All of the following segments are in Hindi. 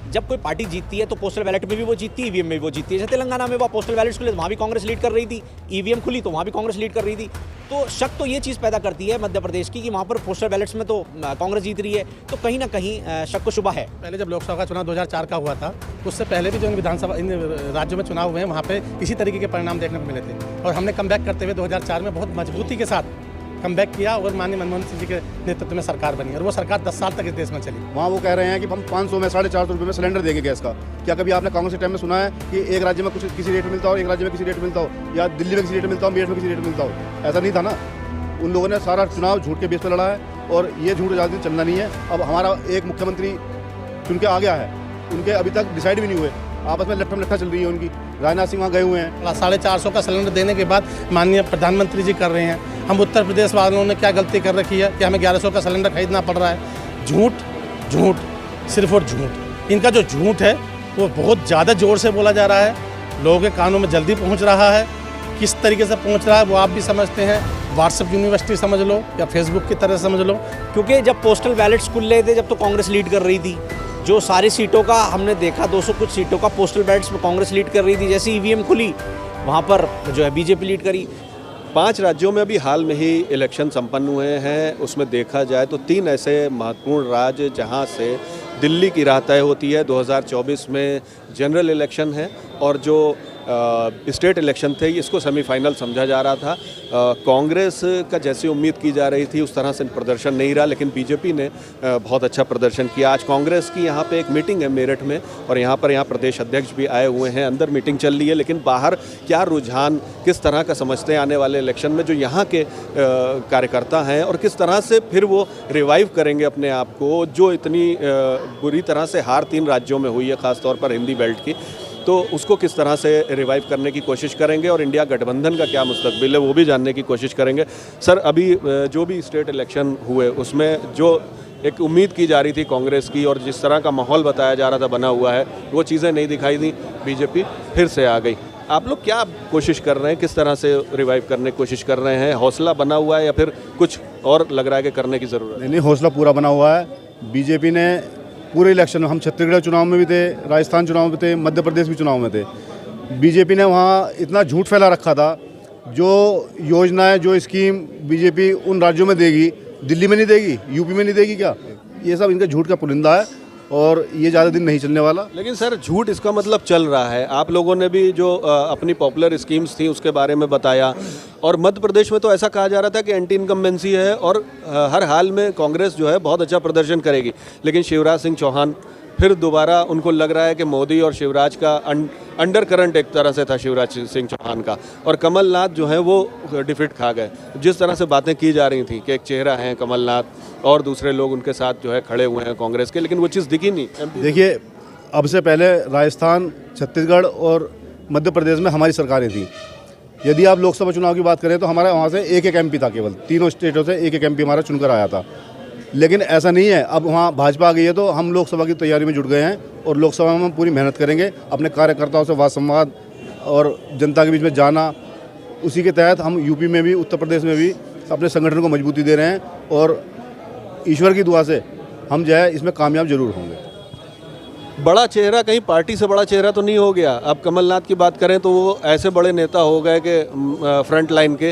जब कोई पार्टी जीतती है तो पोस्टल बैलेट में भी वो जीतती है, ईवीएम में भी वो जीतती है। जैसे तेलंगाना में वो पोस्टल बैलेट्स खुले, वहाँ भी कांग्रेस लीड कर रही थी, ईवीएम खुली तो वहाँ भी कांग्रेस लीड कर रही थी। तो शक तो ये चीज़ पैदा करती है मध्य प्रदेश की कि वहाँ पर पोस्टल बैलेट्स में तो कांग्रेस जीत रही है, तो कहीं ना कहीं शक को शुबा है। पहले जब लोकसभा का चुनाव 2004 का हुआ था, उससे पहले भी जो इन विधानसभा इन राज्यों में चुनाव हुए हैं, वहाँ पे इसी तरीके के परिणाम देखने को मिले थे। और हमने कमबैक करते हुए 2004 में बहुत मजबूती के साथ कमबैक किया और माननीय मनमोहन सिंह जी के नेतृत्व में सरकार बनी और वो सरकार 10 साल तक इस देश में चली। वहाँ वो कह रहे हैं कि हम 500 में 450 रुपये में सिलेंडर देंगे गैस का। क्या कभी आपने कांग्रेस के टाइम में सुना है कि एक राज्य में कुछ किसी रेट मिलता हो, एक राज्य में किसी रेट मिलता हो, या दिल्ली में किसी रेट मिलता हो, मेरठ में किसी रेट मिलता हो? ऐसा नहीं था ना। उन लोगों ने सारा चुनाव झूठ के बेस पर लड़ा है और ये झूठ ज़्यादा दिन चलना नहीं है। अब हमारा एक मुख्यमंत्री चुन के आ गया है, उनके अभी तक डिसाइड भी नहीं हुए, आपस में लट्ठम लट्ठा चल रही है उनकी। राजनाथ सिंह वहाँ गए हुए हैं। 450 का सिलेंडर देने के बाद माननीय प्रधानमंत्री जी कर रहे हैं। हम उत्तर प्रदेश वालों ने क्या गलती कर रखी है कि हमें 1100 का सिलेंडर खरीदना पड़ रहा है? झूठ झूठ, सिर्फ और झूठ। इनका जो झूठ है वो बहुत ज़्यादा ज़ोर से बोला जा रहा है, लोगों के कानों में जल्दी पहुँच रहा है। किस तरीके से पहुँच रहा है वो आप भी समझते हैं। व्हाट्सएप यूनिवर्सिटी समझ लो या फेसबुक की तरह समझ लो। क्योंकि जब पोस्टल बैलेट्स खुल रहे थे जब तो कांग्रेस लीड कर रही थी। जो सारी सीटों का हमने देखा 200 कुछ सीटों का पोस्टल बैलेट्स में कांग्रेस लीड कर रही थी। जैसे ईवीएम खुली वहाँ पर जो है बीजेपी लीड करी। 5 राज्यों में अभी हाल में ही इलेक्शन संपन्न हुए हैं। उसमें देखा जाए तो 3 ऐसे महत्वपूर्ण राज्य जहां से दिल्ली की राह तय होती है। 2024 में जनरल इलेक्शन है और जो स्टेट इलेक्शन थे इसको सेमीफाइनल समझा जा रहा था। कांग्रेस का जैसी उम्मीद की जा रही थी उस तरह से प्रदर्शन नहीं रहा, लेकिन बीजेपी ने बहुत अच्छा प्रदर्शन किया। आज कांग्रेस की यहाँ पे एक मीटिंग है मेरठ में और यहाँ प्रदेश अध्यक्ष भी आए हुए हैं। अंदर मीटिंग चल रही है, लेकिन बाहर क्या रुझान किस तरह का समझते हैं आने वाले इलेक्शन में जो यहाँ के कार्यकर्ता हैं और किस तरह से फिर वो रिवाइव करेंगे अपने आप को, जो इतनी बुरी तरह से हार 3 राज्यों में हुई है, ख़ासतौर पर हिंदी बेल्ट की, तो उसको किस तरह से रिवाइव करने की कोशिश करेंगे और इंडिया गठबंधन का क्या मुस्तकबिल है वो भी जानने की कोशिश करेंगे। सर, अभी जो भी स्टेट इलेक्शन हुए उसमें जो एक उम्मीद की जा रही थी कांग्रेस की और जिस तरह का माहौल बताया जा रहा था बना हुआ है, वो चीज़ें नहीं दिखाई दी, बीजेपी फिर से आ गई। आप लोग क्या कोशिश कर रहे हैं, किस तरह से रिवाइव करने की कोशिश कर रहे हैं? हौसला बना हुआ है या फिर कुछ और लग रहा है कि करने की ज़रूरत है? नहीं, हौसला पूरा बना हुआ है। बीजेपी ने पूरे इलेक्शन में, हम छत्तीसगढ़ चुनाव में भी थे, राजस्थान चुनाव में थे, मध्य प्रदेश भी चुनाव में थे, बीजेपी ने वहाँ इतना झूठ फैला रखा था। जो योजनाएं, जो स्कीम बीजेपी उन राज्यों में देगी, दिल्ली में नहीं देगी, यूपी में नहीं देगी क्या? ये सब इनका झूठ का पुलिंदा है और ये ज़्यादा दिन नहीं चलने वाला। लेकिन सर, झूठ इसका मतलब चल रहा है। आप लोगों ने भी जो अपनी पॉपुलर स्कीम्स थी उसके बारे में बताया और मध्य प्रदेश में तो ऐसा कहा जा रहा था कि एंटी इनकम्बेंसी है और हर हाल में कांग्रेस जो है बहुत अच्छा प्रदर्शन करेगी। लेकिन शिवराज सिंह चौहान फिर दोबारा, उनको लग रहा है कि मोदी और शिवराज का अंडर करंट एक तरह से था शिवराज सिंह चौहान का, और कमलनाथ जो है वो डिफीट खा गए। जिस तरह से बातें की जा रही थी कि एक चेहरा है कमलनाथ और दूसरे लोग उनके साथ जो है खड़े हुए हैं कांग्रेस के, लेकिन वो चीज़ दिखी नहीं। देखिए, अब से पहले राजस्थान, छत्तीसगढ़ और मध्य प्रदेश में हमारी सरकारें थी। यदि आप लोकसभा चुनाव की बात करें तो हमारे वहाँ से एक एमपी था, केवल 3 स्टेटों से एक एमपी हमारा चुनकर आया था। लेकिन ऐसा नहीं है, अब वहाँ भाजपा आ गई है तो हम लोकसभा की तैयारी में जुट गए हैं और लोकसभा में हम पूरी मेहनत करेंगे, अपने कार्यकर्ताओं से वाद संवाद और जनता के बीच में जाना। उसी के तहत हम यूपी में भी, उत्तर प्रदेश में भी अपने संगठन को मजबूती दे रहे हैं और ईश्वर की दुआ से हम जो है इसमें कामयाब जरूर होंगे। बड़ा चेहरा कहीं पार्टी से बड़ा चेहरा तो नहीं हो गया? अब कमलनाथ की बात करें तो वो ऐसे बड़े नेता हो गए कि फ्रंट लाइन के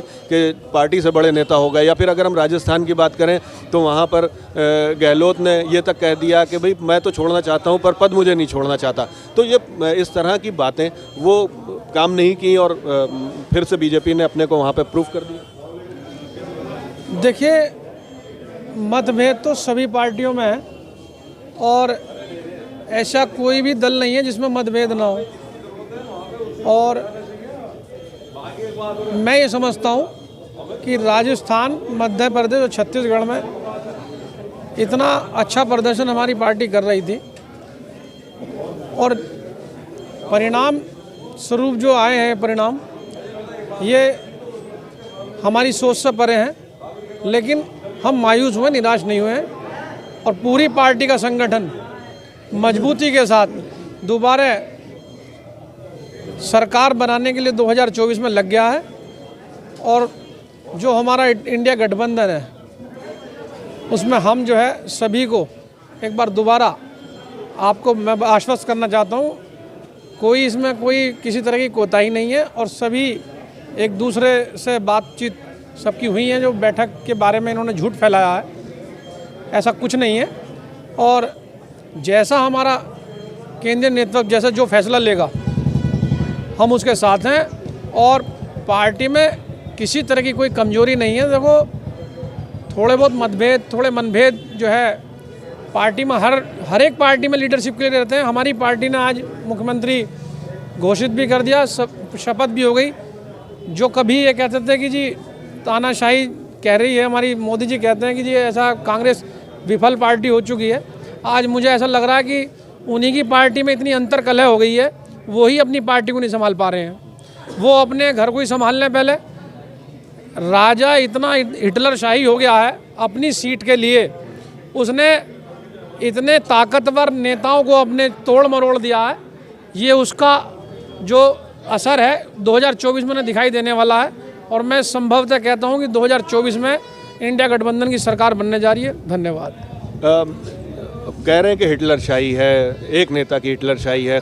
पार्टी से बड़े नेता हो गए। या फिर अगर हम राजस्थान की बात करें तो वहाँ पर गहलोत ने ये तक कह दिया कि भाई मैं तो छोड़ना चाहता हूँ पर पद मुझे नहीं छोड़ना चाहता। तो ये इस तरह की बातें वो काम नहीं की और फिर से बीजेपी ने अपने को वहाँ पर प्रूफ कर दिया। देखिए, मतभेद तो सभी पार्टियों में है और ऐसा कोई भी दल नहीं है जिसमें मतभेद ना हो। और मैं ये समझता हूँ कि राजस्थान, मध्य प्रदेश और छत्तीसगढ़ में इतना अच्छा प्रदर्शन हमारी पार्टी कर रही थी और परिणाम स्वरूप जो आए हैं परिणाम, ये हमारी सोच से परे हैं। लेकिन हम मायूस हुए, निराश नहीं हुए और पूरी पार्टी का संगठन मजबूती के साथ दोबारा सरकार बनाने के लिए 2024 में लग गया है। और जो हमारा इंडिया गठबंधन है उसमें हम जो है सभी को एक बार दोबारा आपको मैं आश्वस्त करना चाहता हूँ, कोई इसमें कोई किसी तरह की कोताही नहीं है और सभी एक दूसरे से बातचीत सबकी हुई है। जो बैठक के बारे में इन्होंने झूठ फैलाया है, ऐसा कुछ नहीं है। और जैसा हमारा केंद्रीय नेतृत्व जैसा जो फैसला लेगा हम उसके साथ हैं और पार्टी में किसी तरह की कोई कमजोरी नहीं है। देखो, थोड़े बहुत मतभेद, थोड़े मनभेद जो है पार्टी में हर एक पार्टी में लीडरशिप के लिए रहते हैं। हमारी पार्टी ने आज मुख्यमंत्री घोषित भी कर दिया, शपथ भी हो गई। जो कभी ये कहते थे कि जी तानाशाही कह रही है, हमारी मोदी जी कहते हैं कि जी ऐसा कांग्रेस विफल पार्टी हो चुकी है, आज मुझे ऐसा लग रहा है कि उन्हीं की पार्टी में इतनी अंतर्कलह हो गई है, वो ही अपनी पार्टी को नहीं संभाल पा रहे हैं। वो अपने घर को ही संभाल लें पहले। राजा इतना हिटलर शाही हो गया है अपनी सीट के लिए, उसने इतने ताकतवर नेताओं को अपने तोड़ मरोड़ दिया है। ये उसका जो असर है 2024 में दिखाई देने वाला है और मैं संभवतः कहता हूँ कि 2024 में इंडिया गठबंधन की सरकार बनने जा रही है। धन्यवाद। कह रहे हैं कि हिटलर शाही है, एक नेता की हिटलर शाही है,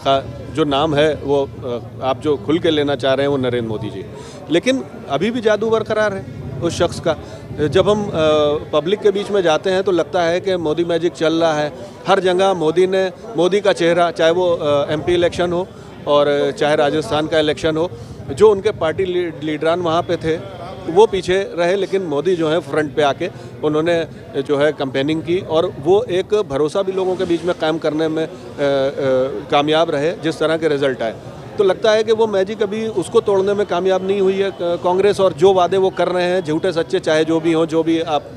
जो नाम है वो आप जो खुल के लेना चाह रहे हैं वो नरेंद्र मोदी जी, लेकिन अभी भी जादू बरकरार है उस शख्स का। जब हम पब्लिक के बीच में जाते हैं तो लगता है कि मोदी मैजिक चल रहा है। हर जगह मोदी का चेहरा, चाहे वो MP इलेक्शन हो और चाहे राजस्थान का इलेक्शन हो, जो उनके पार्टी लीडरान वहाँ पे थे वो पीछे रहे, लेकिन मोदी जो है फ्रंट पे आके उन्होंने जो है कैंपेनिंग की और वो एक भरोसा भी लोगों के बीच में कायम करने में कामयाब रहे, जिस तरह के रिजल्ट आए। तो लगता है कि वो मैजिक अभी उसको तोड़ने में कामयाब नहीं हुई है कांग्रेस, और जो वादे वो कर रहे हैं झूठे सच्चे चाहे जो भी हों, जो भी आप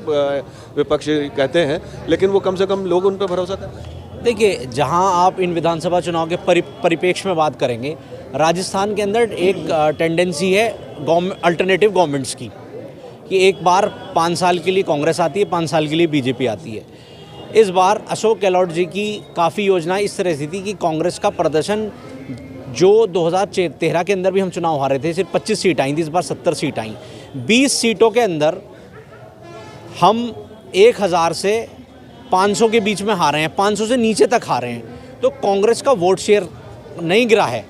विपक्ष कहते हैं, लेकिन वो कम से कम लोग उन पर भरोसा कर रहे हैं। देखिए, जहां आप इन विधानसभा चुनाव के परिप्रेक्ष्य में बात करेंगे, राजस्थान के अंदर एक टेंडेंसी है अल्टरनेटिव गवर्नमेंट्स की, कि एक बार 5 साल के लिए कांग्रेस आती है, 5 साल के लिए बीजेपी आती है। इस बार अशोक गहलोत जी की काफ़ी योजनाएं इस तरह से थी कि कांग्रेस का प्रदर्शन, जो 2013 के अंदर भी हम चुनाव हारे थे, सिर्फ 25 सीट आई थी, इस बार 70 सीट आई। 20 सीटों के अंदर हम 1000 से 500 के बीच में हारे हैं, 500 से नीचे तक हारे हैं। तो कांग्रेस का वोट शेयर नहीं गिरा है,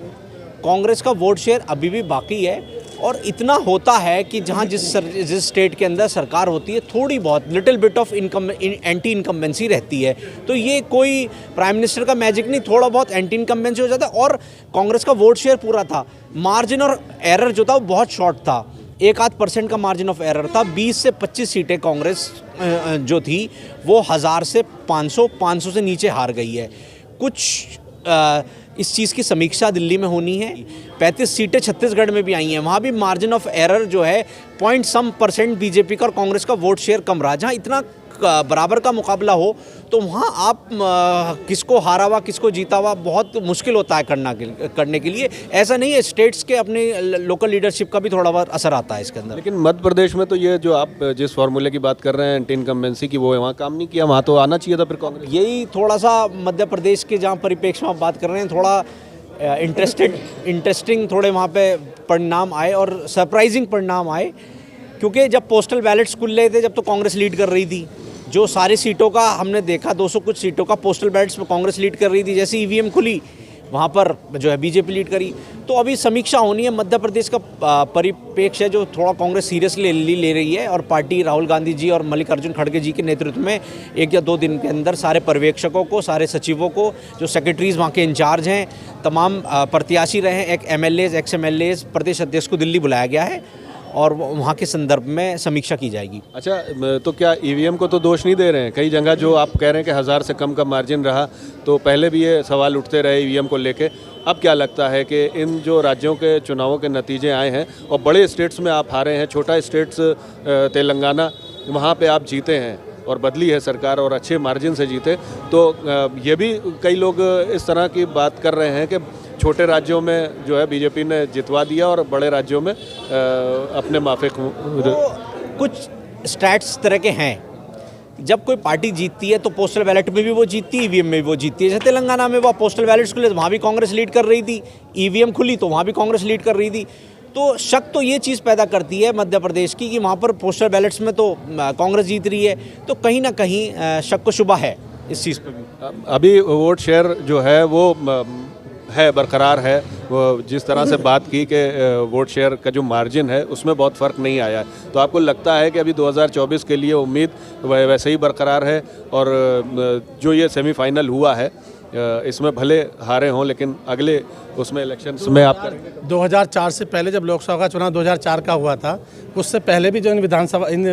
कांग्रेस का वोट शेयर अभी भी बाकी है। और इतना होता है कि जहाँ जिस स्टेट के अंदर सरकार होती है, थोड़ी बहुत little bit of anti incumbency रहती है। तो ये कोई प्राइम मिनिस्टर का मैजिक नहीं, थोड़ा बहुत एंटी इनकम्बेंसी हो जाता है। और कांग्रेस का वोट शेयर पूरा था, मार्जिन और एरर जो था वो बहुत शॉर्ट था, 1-8% का मार्जिन ऑफ एरर था। 20 से 25 सीटें कांग्रेस जो थी वो 1000 से 500 से नीचे हार गई है। कुछ इस चीज़ की समीक्षा दिल्ली में होनी है। 35 सीटें छत्तीसगढ़ में भी आई हैं, वहाँ भी मार्जिन ऑफ एरर जो है 0.some% बीजेपी का और कांग्रेस का वोट शेयर कम रहा। जहाँ इतना बराबर का मुकाबला हो तो वहाँ आप किसको हारा हुआ किसको जीता हुआ बहुत मुश्किल होता है करने के लिए। ऐसा नहीं है, स्टेट्स के अपने लोकल लीडरशिप का भी थोड़ा बहुत असर आता है इसके अंदर। लेकिन मध्य प्रदेश में तो ये जो आप जिस फार्मूले की बात कर रहे हैं एंटी इनकम्बेंसी की, वो वहाँ काम नहीं किया, वहाँ तो आना चाहिए था फिर कांग्रेस। यही थोड़ा सा मध्य प्रदेश के जहाँ परिप्रेक्ष्य में आप बात कर रहे हैं, थोड़ा इंटरेस्टिंग थोड़े वहाँ पे परिणाम आए और सरप्राइजिंग परिणाम आए। क्योंकि जब पोस्टल बैलेट्स खुल रहे थे, जब तो कांग्रेस लीड कर रही थी, जो सारी सीटों का हमने देखा 200 कुछ सीटों का पोस्टल बैलेट्स में कांग्रेस लीड कर रही थी। जैसे EVM खुली वहाँ पर जो है बीजेपी लीड करी। तो अभी समीक्षा होनी है, मध्य प्रदेश का परिप्रेक्ष्य जो थोड़ा कांग्रेस सीरियसली ले रही है और पार्टी राहुल गांधी जी और मल्लिकार्जुन खड़गे जी के नेतृत्व में 1 या 2 दिन के अंदर सारे पर्यवेक्षकों को, सारे सचिवों को, जो सेक्रेटरीज वहाँ के इंचार्ज हैं, तमाम प्रत्याशी रहे हैं, एक्स MLAs, प्रदेश अध्यक्ष को दिल्ली बुलाया गया है और वहाँ के संदर्भ में समीक्षा की जाएगी। अच्छा, तो क्या EVM को तो दोष नहीं दे रहे हैं? कई जगह जो आप कह रहे हैं कि 1000 से कम का मार्जिन रहा, तो पहले भी ये सवाल उठते रहे EVM को लेके। अब क्या लगता है कि इन जो राज्यों के चुनावों के नतीजे आए हैं और बड़े स्टेट्स में आप हारे हैं, छोटा स्टेट्स तेलंगाना, वहाँ पे आप जीते हैं और बदली है सरकार और अच्छे मार्जिन से जीते, तो ये भी कई लोग इस तरह की बात कर रहे हैं कि छोटे राज्यों में जो है बीजेपी ने जितवा दिया और बड़े राज्यों में अपने माफिक। कुछ स्टैट्स तरह के हैं, जब कोई पार्टी जीतती है तो पोस्टल बैलेट में भी वो जीतती है, EVM में भी वो जीतती है। जैसे तेलंगाना में वो पोस्टल बैलेट्स खुले तो वहाँ भी कांग्रेस लीड कर रही थी, EVM खुली तो वहाँ भी कांग्रेस लीड कर रही थी। तो शक तो ये चीज़ पैदा करती है मध्य प्रदेश की कि वहाँ पर पोस्टल बैलेट्स में तो कांग्रेस जीत रही है, तो कहीं ना कहीं शक को शुबा है। इस चीज़ पे भी? अभी वोट शेयर जो है वो है बरकरार है। वो जिस तरह से बात की कि वोट शेयर का जो मार्जिन है उसमें बहुत फ़र्क नहीं आया है, तो आपको लगता है कि अभी 2024 के लिए उम्मीद वैसे ही बरकरार है? और जो ये सेमीफाइनल हुआ है इसमें भले हारे हों लेकिन अगले उसमें इलेक्शंस में आप 2004 से पहले जब लोकसभा का चुनाव 2004 का हुआ था, उससे पहले भी जो इन विधानसभा इन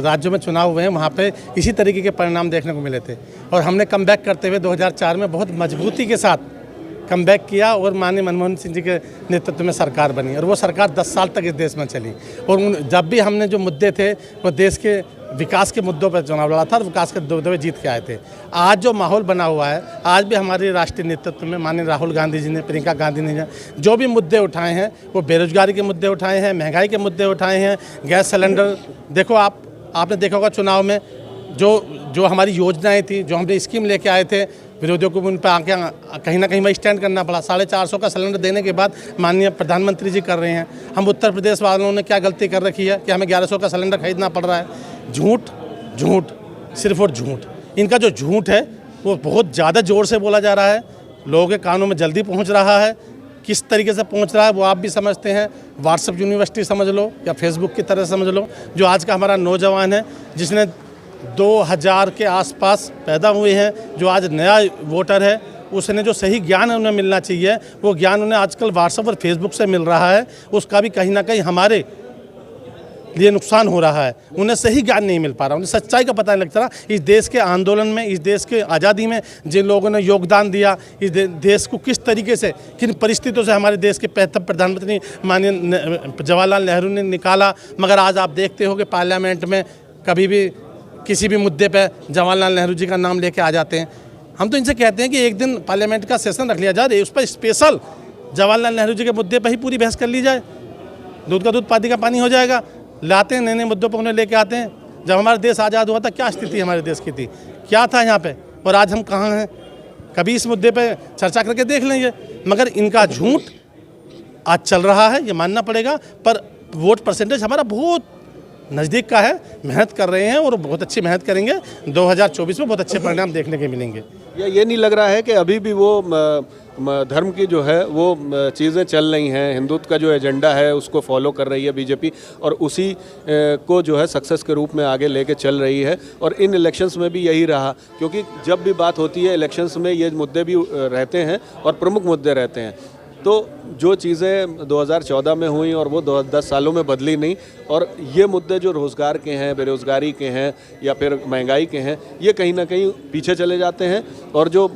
राज्यों में चुनाव हुए हैं वहाँ पे इसी तरीके के परिणाम देखने को मिले थे। और हमने कमबैक करते हुए 2004 में बहुत मजबूती के साथ कमबैक किया और माननीय मनमोहन सिंह जी के नेतृत्व में सरकार बनी और वो सरकार 10 साल तक इस देश में चली। और जब भी हमने जो मुद्दे थे वो देश के विकास के मुद्दों पर चुनाव लड़ा था और विकास के मुद्दों पे जीत के आए थे। आज जो माहौल बना हुआ है, आज भी हमारे राष्ट्रीय नेतृत्व में माननीय राहुल गांधी जी ने, प्रियंका गांधी ने जो भी मुद्दे उठाए हैं वो बेरोजगारी के मुद्दे उठाए हैं, महंगाई के मुद्दे उठाए हैं, गैस सिलेंडर। देखो आपने देखा होगा चुनाव में जो हमारी योजनाएं थी, जो हमने स्कीम लेके आए थे, विरोधियों को उन पर आके कहीं ना कहीं स्टैंड करना पड़ा। 450 का सिलेंडर देने के बाद माननीय प्रधानमंत्री जी कर रहे हैं। हम उत्तर प्रदेश वालों ने क्या गलती कर रखी है कि हमें 1100 का सिलेंडर खरीदना पड़ रहा है। झूठ, सिर्फ और झूठ। इनका जो झूठ है वो बहुत ज़्यादा ज़ोर से बोला जा रहा है, लोगों के कानों में जल्दी पहुँच रहा है। किस तरीके से पहुँच रहा है वो आप भी समझते हैं। व्हाट्सएप यूनिवर्सिटी समझ लो या फेसबुक की तरह समझ लो। जो आज का हमारा नौजवान है जिसने 2000 के आसपास पैदा हुए हैं, जो आज नया वोटर है, उसने जो सही ज्ञान उन्हें मिलना चाहिए वो ज्ञान उन्हें आजकल व्हाट्सएप और फेसबुक से मिल रहा है। उसका भी कहीं ना कहीं हमारे लिए नुकसान हो रहा है। उन्हें सही ज्ञान नहीं मिल पा रहा, उन्हें सच्चाई का पता नहीं लगता। इस देश के आंदोलन में, इस देश के आज़ादी में जिन लोगों ने योगदान दिया, इस देश को किस तरीके से, किन परिस्थितियों से हमारे देश के प्रधानमंत्री माननीय जवाहरलाल नेहरू ने निकाला। मगर आज आप देखते हो कि पार्लियामेंट में कभी भी किसी भी मुद्दे पे जवाहरलाल नेहरू जी का नाम लेके आ जाते हैं। हम तो इनसे कहते हैं कि एक दिन पार्लियामेंट का सेशन रख लिया जाए, उस पर स्पेशल जवाहरलाल नेहरू जी के मुद्दे पर ही पूरी बहस कर ली जाए। दूध का दूध पानी का पानी हो जाएगा। लाते हैं नए मुद्दों पर, उन्हें लेके आते हैं। जब हमारा देश आज़ाद हुआ था क्या स्थिति हमारे देश की थी, क्या था यहाँ पे, और आज हम कहाँ हैं। कभी इस मुद्दे पे चर्चा करके देख लेंगे। मगर इनका झूठ आज चल रहा है, ये मानना पड़ेगा। पर वोट परसेंटेज हमारा बहुत नज़दीक का है, मेहनत कर रहे हैं और बहुत अच्छी मेहनत करेंगे। 2024 में बहुत अच्छे परिणाम देखने के मिलेंगे। ये नहीं लग रहा है कि अभी भी वो धर्म की जो है वो चीज़ें चल रही हैं, हिंदुत्व का जो एजेंडा है उसको फॉलो कर रही है बीजेपी, और उसी को जो है सक्सेस के रूप में आगे लेके चल रही है। और इन इलेक्शंस में भी यही रहा, क्योंकि जब भी बात होती है इलेक्शंस में ये मुद्दे भी रहते हैं और प्रमुख मुद्दे रहते हैं। तो जो चीज़ें 2014 में हुई और वो 10 सालों में बदली नहीं, और ये मुद्दे जो रोज़गार के हैं, बेरोज़गारी के हैं या फिर महंगाई के हैं, ये कहीं ना कहीं पीछे चले जाते हैं। और जो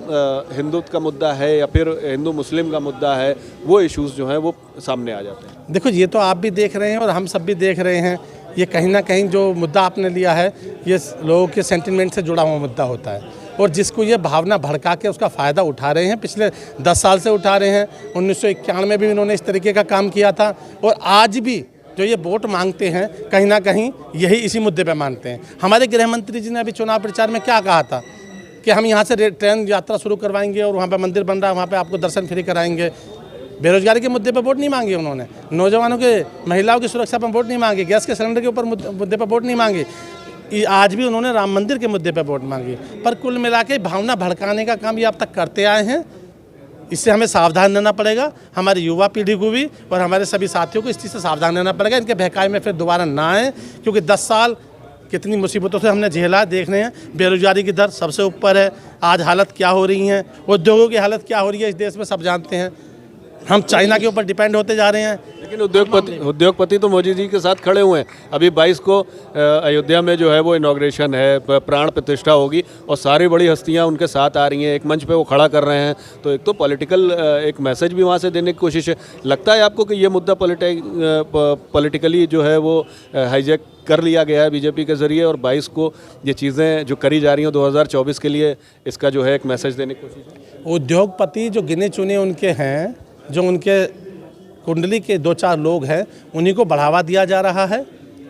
हिंदुत्व का मुद्दा है या फिर हिंदू मुस्लिम का मुद्दा है, वो इश्यूज़ जो हैं वो सामने आ जाते हैं। देखो, ये तो आप भी देख रहे हैं और हम सब भी देख रहे हैं। ये कहीं ना कहीं जो मुद्दा आपने लिया है ये लोगों के सेंटिमेंट से जुड़ा हुआ मुद्दा होता है, और जिसको ये भावना भड़का के उसका फ़ायदा उठा रहे हैं। पिछले 10 साल से उठा रहे हैं। 1991 में भी इन्होंने इस तरीके का काम किया था, और आज भी जो ये वोट मांगते हैं कहीं ना कहीं यही इसी मुद्दे पे मांगते हैं। हमारे गृह मंत्री जी ने अभी चुनाव प्रचार में क्या कहा था कि हम यहाँ से ट्रेन यात्रा शुरू करवाएंगे और वहाँ पर मंदिर बन रहा है, वहाँ पर आपको दर्शन फ्री कराएंगे। बेरोजगारी के मुद्दे पर वोट नहीं मांगे उन्होंने, नौजवानों के, महिलाओं की सुरक्षा पर वोट नहीं मांगे, गैस के सिलेंडर के ऊपर मुद्दे पर वोट नहीं मांगे। आज भी उन्होंने राम मंदिर के मुद्दे पर वोट मांगी। पर कुल मिला के भावना भड़काने का काम ये अब तक करते आए हैं। इससे हमें सावधान रहना पड़ेगा, हमारी युवा पीढ़ी को भी और हमारे सभी साथियों को इस चीज़ से सावधान रहना पड़ेगा। इनके बहकावे में फिर दोबारा ना आए, क्योंकि 10 साल कितनी मुसीबतों से हमने झेला देख रहे हैं। बेरोजगारी की दर सबसे ऊपर है। आज हालत क्या हो रही है, उद्योगों की हालत क्या हो रही है इस देश में, सब जानते हैं। हम चाइना के ऊपर डिपेंड होते जा रहे हैं। लेकिन उद्योगपति तो मोदी जी के साथ खड़े हुए हैं। अभी 22 को अयोध्या में जो है वो इनॉग्रेशन है, प्राण प्रतिष्ठा होगी, और सारी बड़ी हस्तियां उनके साथ आ रही हैं, एक मंच पे वो खड़ा कर रहे हैं। तो एक तो पॉलिटिकल एक मैसेज भी वहाँ से देने की कोशिश है। लगता है आपको कि ये मुद्दा पॉलिटिकली जो है वो हाईजैक कर लिया गया है बीजेपी के ज़रिए, और 22 को ये चीज़ें जो करी जा रही हैं 2024 के लिए, इसका जो है एक मैसेज देने की कोशिश है? उद्योगपति जो गिने चुने उनके हैं, जो उनके कुंडली के 2-4 लोग हैं, उन्हीं को बढ़ावा दिया जा रहा है।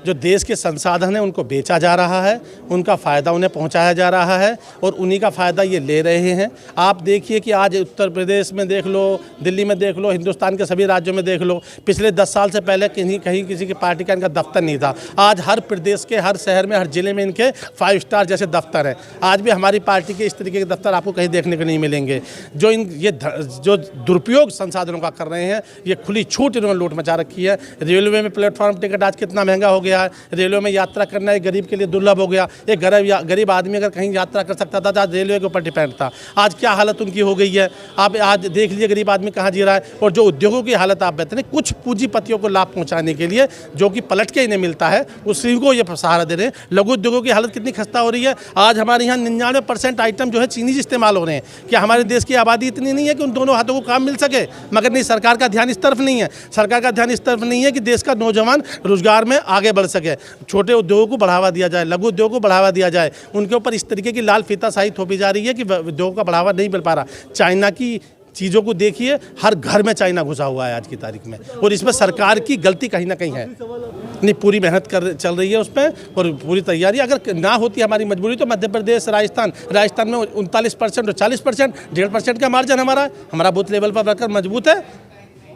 जो देश के संसाधन हैं उनको बेचा जा रहा है, उनका फ़ायदा उन्हें पहुंचाया जा रहा है और उन्हीं का फ़ायदा ये ले रहे हैं। आप देखिए कि आज उत्तर प्रदेश में देख लो, दिल्ली में देख लो, हिंदुस्तान के सभी राज्यों में देख लो, पिछले 10 साल से पहले कहीं किसी की पार्टी का इनका दफ्तर नहीं था। आज हर प्रदेश के हर शहर में, हर जिले में इनके 5 स्टार जैसे दफ्तर हैं। आज भी हमारी पार्टी के इस तरीके के दफ्तर आपको कहीं देखने को नहीं मिलेंगे। जो दुरुपयोग संसाधनों का कर रहे हैं, ये खुली छूट इन्होंने लूट मचा रखी है। रेलवे में प्लेटफॉर्म टिकट आज कितना महंगा हो गया है। रेलवे में यात्रा करना एक गरीब के लिए दुर्लभ हो गया। एक गरीब आदमी अगर कहीं यात्रा कर सकता था तो आज रेलवे के ऊपर डिपेंड था। आज क्या हालत उनकी हो गई है, आप आज देख लीजिए गरीब आदमी कहाँ जी रहा है। और जो उद्योगों की हालत आप बेहतर नहीं, कुछ पूंजीपतियों को लाभ पहुंचाने के लिए जो कि पलट के इन्हें मिलता है, उसी को ये सहारा दे रहे हैं। लघु उद्योगों की हालत कितनी खस्ता हो रही है। आज हमारे यहाँ 99% आइटम जो है चीनी इस्तेमाल हो रहे हैं। क्या हमारे देश की आबादी इतनी नहीं है कि उन दोनों हाथों को काम मिल सके? मगर नहीं, सरकार का ध्यान इस तरफ नहीं है। सरकार का ध्यान इस तरफ नहीं है कि देश का नौजवान रोजगार में आगे बढ़ सके। छोटे उद्योगों को बढ़ावा दिया जाए, लघु उद्योग को बढ़ावा दिया जाए। उनके ऊपर इस तरीके की लाल फीताशाही थोपी जा रही है कि उद्योग का बढ़ावा नहीं मिल पा रहा। चाइना की चीज़ों को देखिए, हर घर में चाइना घुसा हुआ है आज की तारीख में, और इसमें सरकार की गलती कहीं ना कहीं है। नहीं, पूरी मेहनत चल रही है उस पर और पूरी तैयारी। अगर ना होती हमारी मजबूरी तो मध्य प्रदेश, राजस्थान में 39% और 40%, 1.5% का मार्जिन हमारा बूथ लेवल पर वर्कर मजबूत है।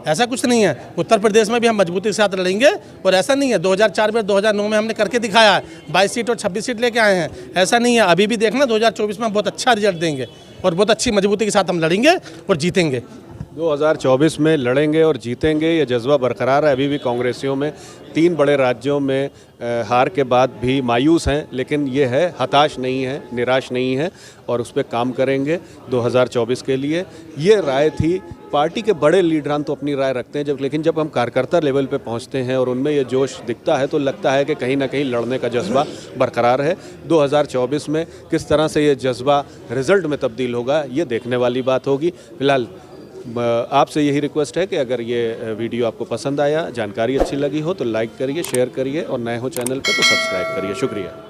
ऐसा कुछ नहीं है। उत्तर प्रदेश में भी हम मजबूती के साथ लड़ेंगे। और ऐसा नहीं है 2004 में, 2009 में हमने करके दिखाया है, 22 सीट और 26 सीट लेके आए हैं। ऐसा नहीं है, अभी भी देखना 2024 में हम बहुत अच्छा रिजल्ट देंगे और बहुत अच्छी मजबूती के साथ हम लड़ेंगे और जीतेंगे। 2024 में लड़ेंगे और जीतेंगे, ये जज्बा बरकरार है। अभी भी कांग्रेसियों में 3 बड़े राज्यों में हार के बाद भी मायूस हैं, लेकिन ये है, हताश नहीं है, निराश नहीं है और उस पर काम करेंगे 2024 के लिए। ये राय थी। पार्टी के बड़े लीडरान तो अपनी राय रखते हैं, लेकिन जब हम कार्यकर्ता लेवल पे पहुंचते हैं और उनमें ये जोश दिखता है तो लगता है कि कहीं ना कहीं लड़ने का जज्बा बरकरार है। 2024 में किस तरह से ये जज्बा रिजल्ट में तब्दील होगा, ये देखने वाली बात होगी। फिलहाल आपसे यही रिक्वेस्ट है कि अगर ये वीडियो आपको पसंद आया, जानकारी अच्छी लगी हो तो लाइक करिए, शेयर करिए और नए हो चैनल पर तो सब्सक्राइब करिए। शुक्रिया।